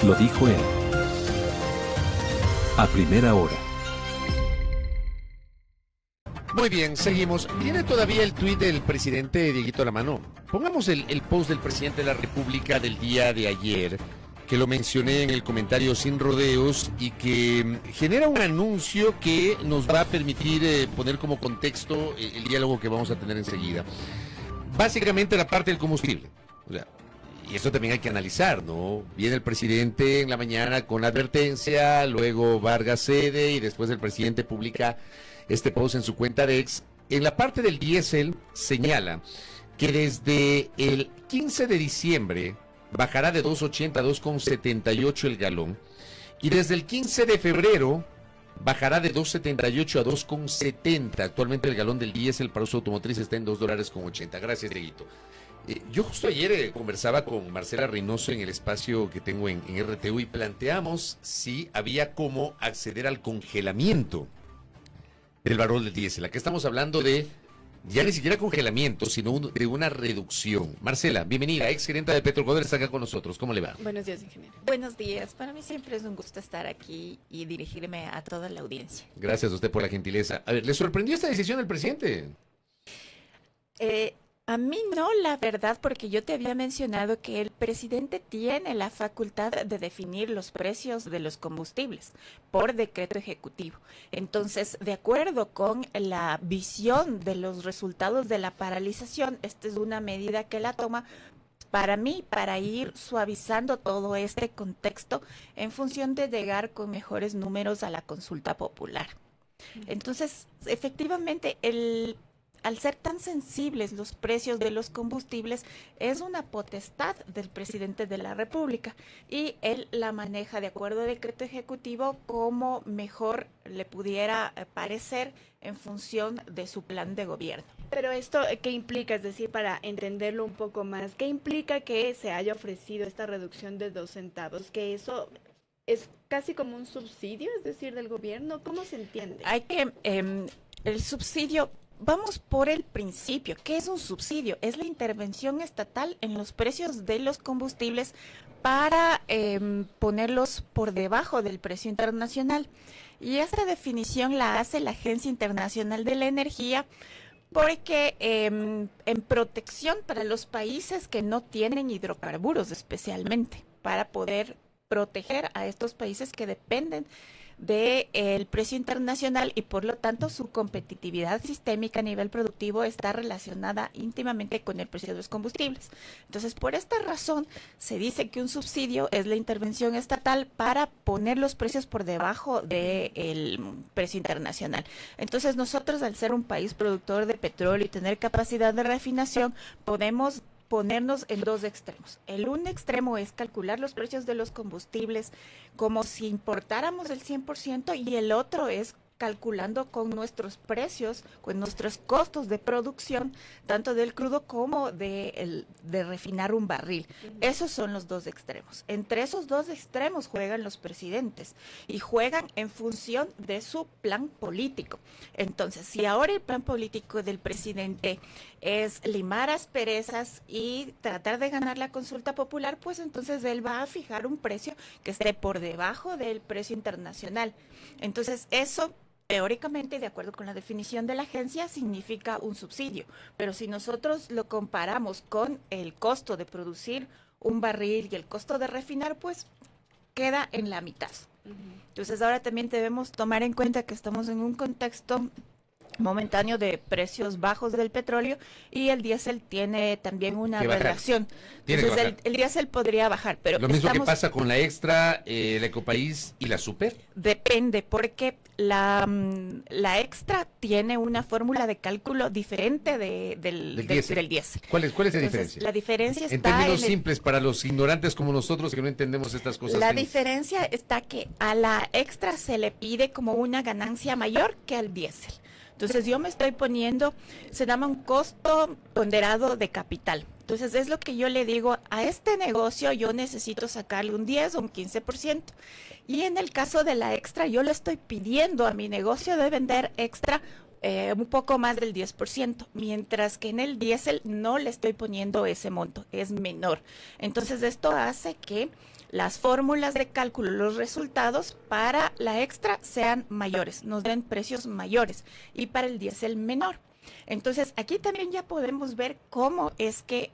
Lo dijo él. A primera hora. Muy bien, seguimos. ¿Tiene todavía el tuit del presidente Dieguito a la mano? Pongamos el post del presidente de la República del día de ayer, que lo mencioné en el comentario sin rodeos y que genera un anuncio que nos va a permitir poner como contexto el diálogo que vamos a tener enseguida. Básicamente la parte del combustible. O sea, y eso también hay que analizar, ¿no? Viene el presidente en la mañana con advertencia, luego Vargas cede y después el presidente publica este post en su cuenta de X. En la parte del diésel señala que desde el 15 de diciembre bajará de 2.80 a 2.78 el galón y desde el 15 de febrero bajará de 2.78 a 2.70. Actualmente el galón del diésel para uso automotriz está en $2.80. Gracias, Dieguito. Yo justo ayer conversaba con Marcela Reynoso en el espacio que tengo en RTU y planteamos si había cómo acceder al congelamiento del valor del diésel. Aquí estamos hablando de ya ni siquiera congelamiento, sino de una reducción. Marcela, bienvenida, ex gerenta de Petrocoder, está acá con nosotros. ¿Cómo le va? Buenos días, ingeniero. Buenos días. Para mí siempre es un gusto estar aquí y dirigirme a toda la audiencia. Gracias a usted por la gentileza. A ver, ¿le sorprendió esta decisión del presidente? A mí no, la verdad, porque yo te había mencionado que el presidente tiene la facultad de definir los precios de los combustibles por decreto ejecutivo. Entonces, de acuerdo con la visión de los resultados de la paralización, esta es una medida que la toma para mí, para ir suavizando todo este contexto en función de llegar con mejores números a la consulta popular. Entonces, efectivamente, al ser tan sensibles los precios de los combustibles, es una potestad del presidente de la República y él la maneja de acuerdo al decreto ejecutivo como mejor le pudiera parecer en función de su plan de gobierno. Pero esto, ¿qué implica? Es decir, para entenderlo un poco más, ¿qué implica que se haya ofrecido esta reducción de 2 centavos? ¿Que eso es casi como un subsidio, es decir, del gobierno? ¿Cómo se entiende? El subsidio... Vamos por el principio. ¿Qué es un subsidio? Es la intervención estatal en los precios de los combustibles para ponerlos por debajo del precio internacional. Y esta definición la hace la Agencia Internacional de la Energía porque en protección para los países que no tienen hidrocarburos especialmente, para poder proteger a estos países que dependen del precio internacional y por lo tanto su competitividad sistémica a nivel productivo está relacionada íntimamente con el precio de los combustibles. Entonces, por esta razón se dice que un subsidio es la intervención estatal para poner los precios por debajo del precio internacional. Entonces, nosotros al ser un país productor de petróleo y tener capacidad de refinación, podemos ponernos en dos extremos. El un extremo es calcular los precios de los combustibles como si importáramos el 100% y el otro es calculando con nuestros precios, con nuestros costos de producción, tanto del crudo como de refinar un barril. Esos son los dos extremos. Entre esos dos extremos juegan los presidentes y juegan en función de su plan político. Entonces, si ahora el plan político del presidente es limar asperezas y tratar de ganar la consulta popular, pues entonces él va a fijar un precio que esté por debajo del precio internacional. Entonces, eso teóricamente, de acuerdo con la definición de la agencia, significa un subsidio, pero si nosotros lo comparamos con el costo de producir un barril y el costo de refinar, pues queda en la mitad. Entonces ahora también debemos tomar en cuenta que estamos en un contexto momentáneo de precios bajos del petróleo y el diésel tiene también una relación. Entonces el diésel podría bajar, pero lo mismo que pasa con la Extra, la Ecopaís y la Super. Depende, porque la Extra tiene una fórmula de cálculo diferente del diésel. ¿Cuál es la diferencia? La diferencia está en términos simples para los ignorantes como nosotros que no entendemos estas cosas. La diferencia está que a la Extra se le pide como una ganancia mayor que al diésel. Entonces yo me estoy poniendo, se llama un costo ponderado de capital. Entonces es lo que yo le digo, a este negocio yo necesito sacarle un 10 o un 15%. Y en el caso de la Extra, yo le estoy pidiendo a mi negocio de vender Extra un poco más del 10%, mientras que en el diésel no le estoy poniendo ese monto, es menor. Entonces esto hace que las fórmulas de cálculo, los resultados para la extra sean mayores, nos den precios mayores y para el diésel menor. Entonces, aquí también ya podemos ver cómo es que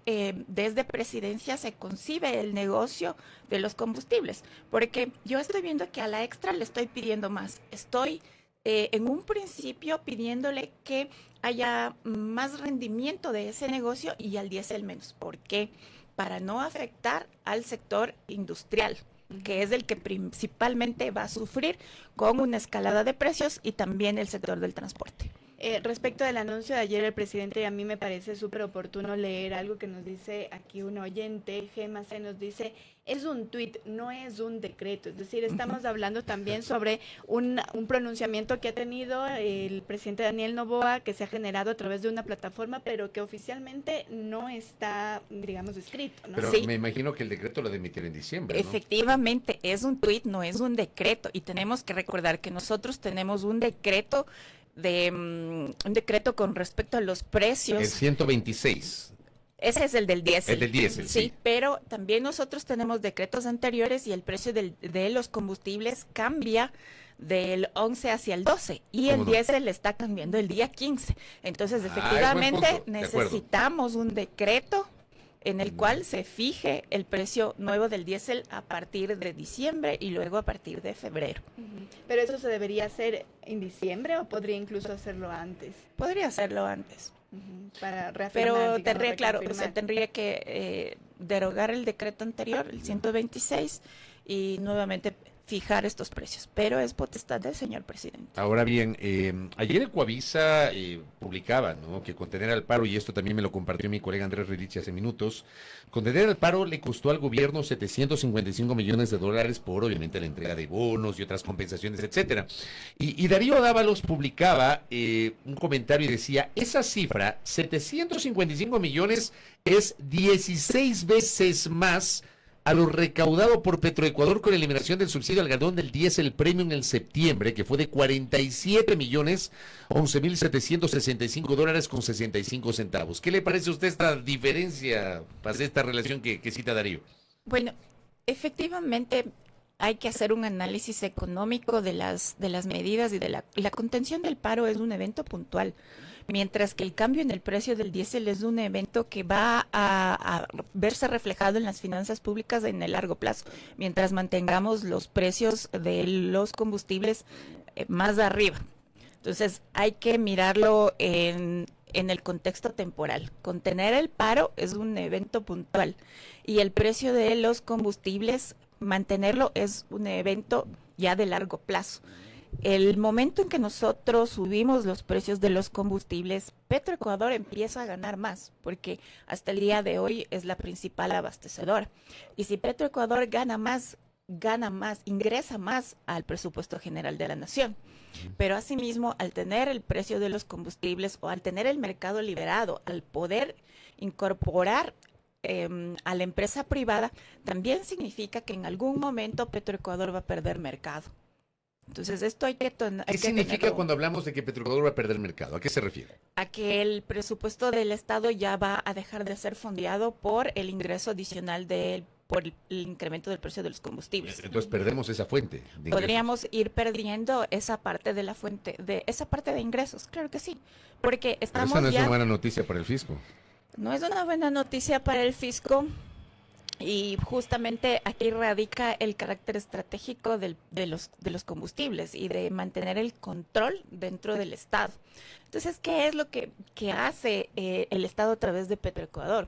desde presidencia se concibe el negocio de los combustibles, porque yo estoy viendo que a la extra le estoy pidiendo más. Estoy en un principio pidiéndole que haya más rendimiento de ese negocio y al diésel menos. ¿Por qué? Para no afectar al sector industrial, que es el que principalmente va a sufrir con una escalada de precios, y también el sector del transporte. Respecto del anuncio de ayer del presidente, a mí me parece súper oportuno leer algo que nos dice aquí un oyente. Gema C nos dice, es un tuit, no es un decreto. Es decir, estamos hablando también sobre un pronunciamiento que ha tenido el presidente Daniel Noboa, que se ha generado a través de una plataforma, pero que oficialmente no está, digamos, escrito, ¿no? Pero Sí. me imagino que el decreto lo de emitir en diciembre, ¿no? Efectivamente, es un tuit, no es un decreto, y tenemos que recordar que nosotros tenemos un decreto con respecto a los precios. El 126. Ese es el del diésel. El del diésel, sí. Pero también nosotros tenemos decretos anteriores y el precio de los combustibles cambia del 11 hacia el 12 y el diésel está cambiando el día 15. Entonces, efectivamente, es buen punto. De acuerdo. necesitamos un decreto en el cual se fije el precio nuevo del diésel a partir de diciembre y luego a partir de febrero. Pero eso se debería hacer en diciembre o podría incluso hacerlo antes. Podría hacerlo antes. Para reafirmar, Pero digamos, tendría, claro, o sea, reconfirmar. tendría que derogar el decreto anterior, el 126, y nuevamente fijar estos precios. Pero es potestad del señor presidente. Ahora bien, ayer el Coavisa publicaba, ¿no?, que contener al paro, y esto también me lo compartió mi colega Andrés Rilichi hace minutos, contener al paro le costó al gobierno 755 millones de dólares por, obviamente, la entrega de bonos y otras compensaciones, etcétera. Y Darío Dávalos publicaba un comentario y decía, esa cifra, 755 millones, es 16 veces más a lo recaudado por Petroecuador con la eliminación del subsidio al galón del diésel premium en septiembre, que fue de 47 millones 11.765 dólares con 65 centavos. ¿Qué le parece a usted esta diferencia, esta relación que cita Darío? Bueno, efectivamente hay que hacer un análisis económico de las medidas y de la contención del paro es un evento puntual, mientras que el cambio en el precio del diésel es un evento que va a verse reflejado en las finanzas públicas en el largo plazo, mientras mantengamos los precios de los combustibles más arriba. Entonces hay que mirarlo en el contexto temporal. Contener el paro es un evento puntual y el precio de los combustibles, mantenerlo es un evento ya de largo plazo. El momento en que nosotros subimos los precios de los combustibles, Petroecuador empieza a ganar más, porque hasta el día de hoy es la principal abastecedora. Y si Petroecuador gana más, ingresa más al presupuesto general de la nación. Pero asimismo, al tener el precio de los combustibles o al tener el mercado liberado, al poder incorporar a la empresa privada, también significa que en algún momento Petroecuador va a perder mercado. Entonces, esto hay que ¿Qué significa cuando hablamos de que Petroecuador va a perder mercado? ¿A qué se refiere? A que el presupuesto del Estado ya va a dejar de ser fondeado por el ingreso adicional por el incremento del precio de los combustibles. Entonces perdemos esa fuente de Podríamos ir perdiendo esa parte de la fuente, de esa parte de ingresos, claro que sí, porque Pero estamos esa no es ya... una buena noticia para el fisco. No es una buena noticia para el fisco. Y justamente aquí radica el carácter estratégico de los combustibles y de mantener el control dentro del Estado. Entonces, ¿qué es lo que hace el Estado a través de Petroecuador?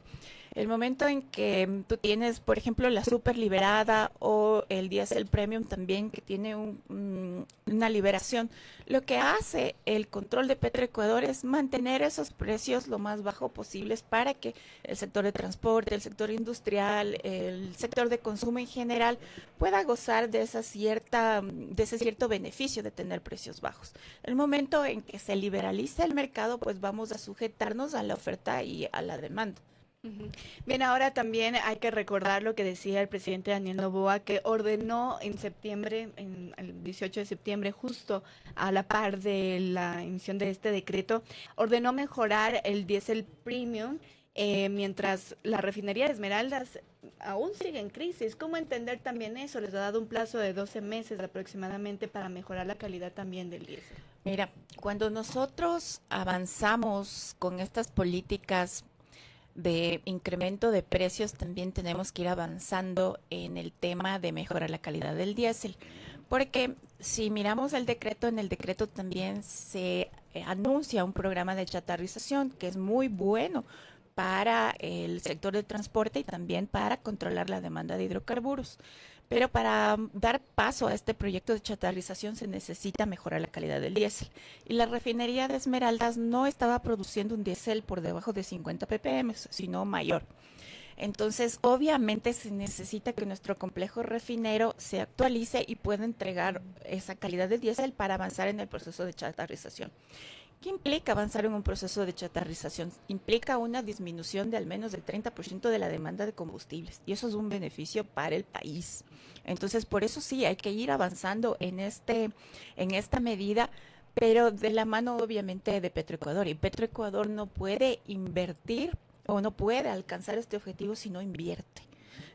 El momento en que tú tienes, por ejemplo, la super liberada o el diésel premium también, que tiene una liberación, lo que hace el control de Petroecuador es mantener esos precios lo más bajo posibles para que el sector de transporte, el sector industrial, el sector de consumo en general pueda gozar de ese cierto beneficio de tener precios bajos. El momento en que se liberaliza el mercado, pues vamos a sujetarnos a la oferta y a la demanda. Ujú. Bien, ahora también hay que recordar lo que decía el presidente Daniel Noboa, que ordenó en septiembre, el 18 de septiembre, justo a la par de la emisión de este decreto, ordenó mejorar el diésel premium, mientras la refinería de Esmeraldas aún sigue en crisis. ¿Cómo entender también eso? Les ha dado un plazo de 12 meses aproximadamente para mejorar la calidad también del diésel. Mira, cuando nosotros avanzamos con estas políticas de incremento de precios, también tenemos que ir avanzando en el tema de mejorar la calidad del diésel. Porque si miramos el decreto, en el decreto también se anuncia un programa de chatarrización que es muy bueno para el sector del transporte y también para controlar la demanda de hidrocarburos. Pero para dar paso a este proyecto de chatarrización se necesita mejorar la calidad del diésel. Y la refinería de Esmeraldas no estaba produciendo un diésel por debajo de 50 ppm, sino mayor. Entonces, obviamente se necesita que nuestro complejo refinero se actualice y pueda entregar esa calidad de diésel para avanzar en el proceso de chatarrización. ¿Qué implica avanzar en un proceso de chatarrización? Implica una disminución de al menos del 30% de la demanda de combustibles y eso es un beneficio para el país. Entonces, por eso sí, hay que ir avanzando en esta medida, pero de la mano obviamente de Petroecuador. Y Petroecuador no puede invertir o no puede alcanzar este objetivo si no invierte.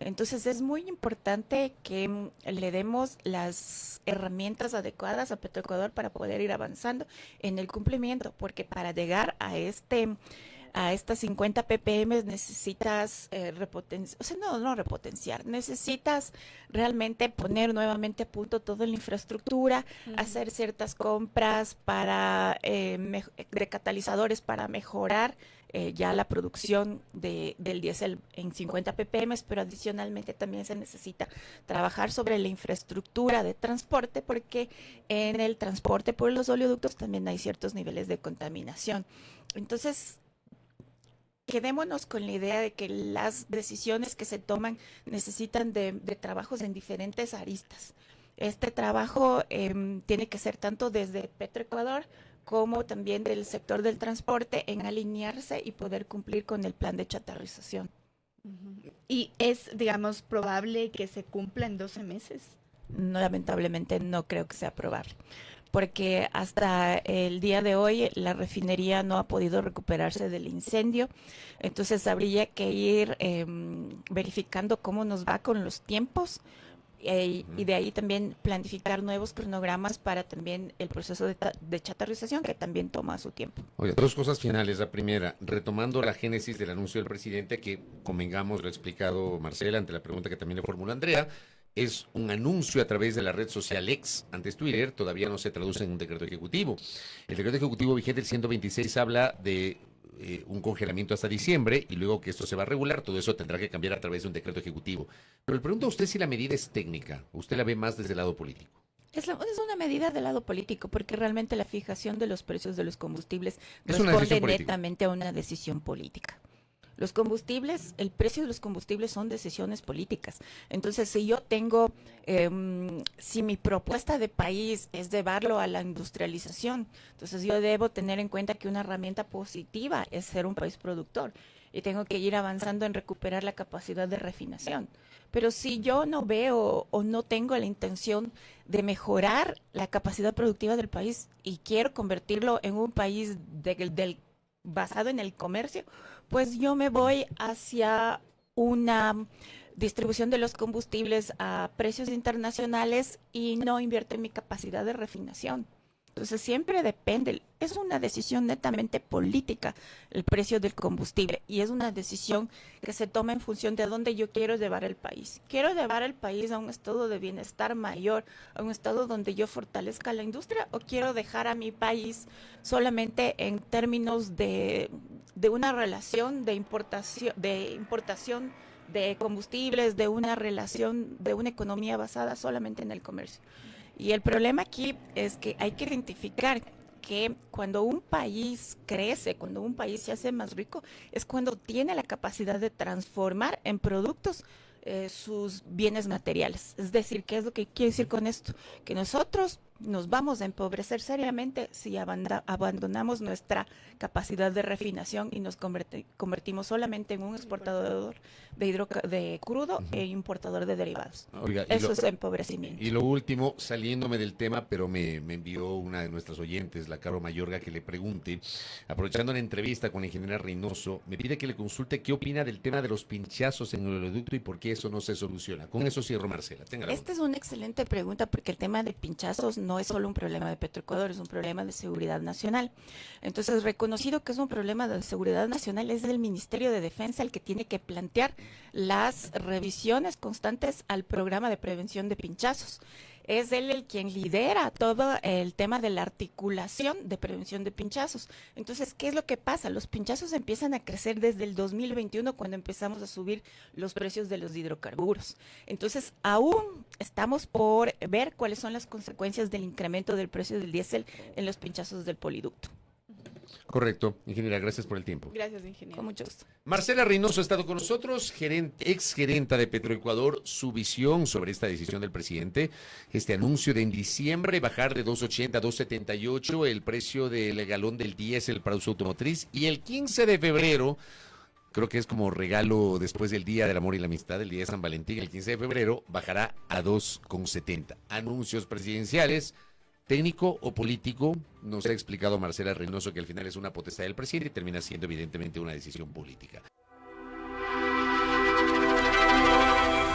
Entonces es muy importante que le demos las herramientas adecuadas a Petroecuador para poder ir avanzando en el cumplimiento, porque para llegar a estas 50 ppm necesitas repotenciar, o sea, no repotenciar, necesitas realmente poner nuevamente a punto toda la infraestructura, hacer ciertas compras para de catalizadores para mejorar ya la producción del diésel en 50 ppm, pero adicionalmente también se necesita trabajar sobre la infraestructura de transporte, porque en el transporte por los oleoductos también hay ciertos niveles de contaminación. Entonces, quedémonos con la idea de que las decisiones que se toman necesitan de trabajos en diferentes aristas. Este trabajo tiene que ser tanto desde Petroecuador como también del sector del transporte en alinearse y poder cumplir con el plan de chatarrización. Y es, digamos, probable que se cumpla en 12 meses. No, lamentablemente no creo que sea probable, porque hasta el día de hoy la refinería no ha podido recuperarse del incendio, entonces habría que ir verificando cómo nos va con los tiempos. Y de ahí también planificar nuevos cronogramas para también el proceso de chatarrización, que también toma su tiempo. Oye, dos cosas finales. La primera, retomando la génesis del anuncio del presidente, que convengamos, lo ha explicado Marcela ante la pregunta que también le formuló Andrea, es un anuncio a través de la red social X, antes Twitter, todavía no se traduce en un decreto ejecutivo. El decreto ejecutivo vigente, el 126, habla de un congelamiento hasta diciembre y luego que esto se va a regular, todo eso tendrá que cambiar a través de un decreto ejecutivo. Pero le pregunto a usted si la medida es técnica, usted la ve más desde el lado político. Es una medida del lado político, porque realmente la fijación de los precios de los combustibles Es una responde decisión política. netamente a una decisión política. Los combustibles, el precio de los combustibles son decisiones políticas. Entonces, si yo tengo, si mi propuesta de país es llevarlo a la industrialización, entonces yo debo tener en cuenta que una herramienta positiva es ser un país productor y tengo que ir avanzando en recuperar la capacidad de refinación. Pero si yo no veo o no tengo la intención de mejorar la capacidad productiva del país y quiero convertirlo en un país basado en el comercio, pues yo me voy hacia una distribución de los combustibles a precios internacionales y no invierto en mi capacidad de refinación. Entonces siempre depende, es una decisión netamente política el precio del combustible y es una decisión que se toma en función de a dónde yo quiero llevar el país. Quiero llevar el país a un estado de bienestar mayor, a un estado donde yo fortalezca la industria, o quiero dejar a mi país solamente en términos de una relación de importación de combustibles, de una relación de una economía basada solamente en el comercio. Y el problema aquí es que hay que identificar que cuando un país crece, cuando un país se hace más rico, es cuando tiene la capacidad de transformar en productos sus bienes materiales. Es decir, ¿qué es lo que quiero decir con esto? Que nosotros nos vamos a empobrecer seriamente si abandonamos nuestra capacidad de refinación y nos convertimos solamente en un exportador de crudo e importador de derivados. Oiga, Eso es empobrecimiento. Y lo último, saliéndome del tema, pero me envió una de nuestras oyentes, la Caro Mayorga, que le pregunte, aprovechando la entrevista con la ingeniera Reynoso, me pide que le consulte qué opina del tema de los pinchazos en el oleoducto y por qué eso no se soluciona. Con eso cierro, Marcela. Esta es una excelente pregunta porque el tema de pinchazos no es solo un problema de Petroecuador, es un problema de seguridad nacional. Entonces, reconocido que es un problema de seguridad nacional, es el Ministerio de Defensa el que tiene que plantear las revisiones constantes al programa de prevención de pinchazos. Es él el quien lidera todo el tema de la articulación de prevención de pinchazos. Entonces, ¿qué es lo que pasa? Los pinchazos empiezan a crecer desde el 2021 cuando empezamos a subir los precios de los hidrocarburos. Entonces, aún estamos por ver cuáles son las consecuencias del incremento del precio del diésel en los pinchazos del poliducto. Correcto. Ingeniera, gracias por el tiempo. Gracias, ingeniero. Con mucho gusto. Marcela Reynoso ha estado con nosotros, exgerenta de Petroecuador, su visión sobre esta decisión del presidente, este anuncio de en diciembre bajar de 2.80 a 2.78 el precio del galón del diésel para uso automotriz y el 15 de febrero, creo que es como regalo después del Día del Amor y la Amistad, el Día de San Valentín, el 15 de febrero bajará a 2.70. Anuncios presidenciales. Técnico o político, nos ha explicado Marcela Reynoso que al final es una potestad del presidente y termina siendo evidentemente una decisión política.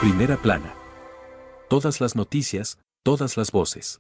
Primera plana. Todas las noticias, todas las voces.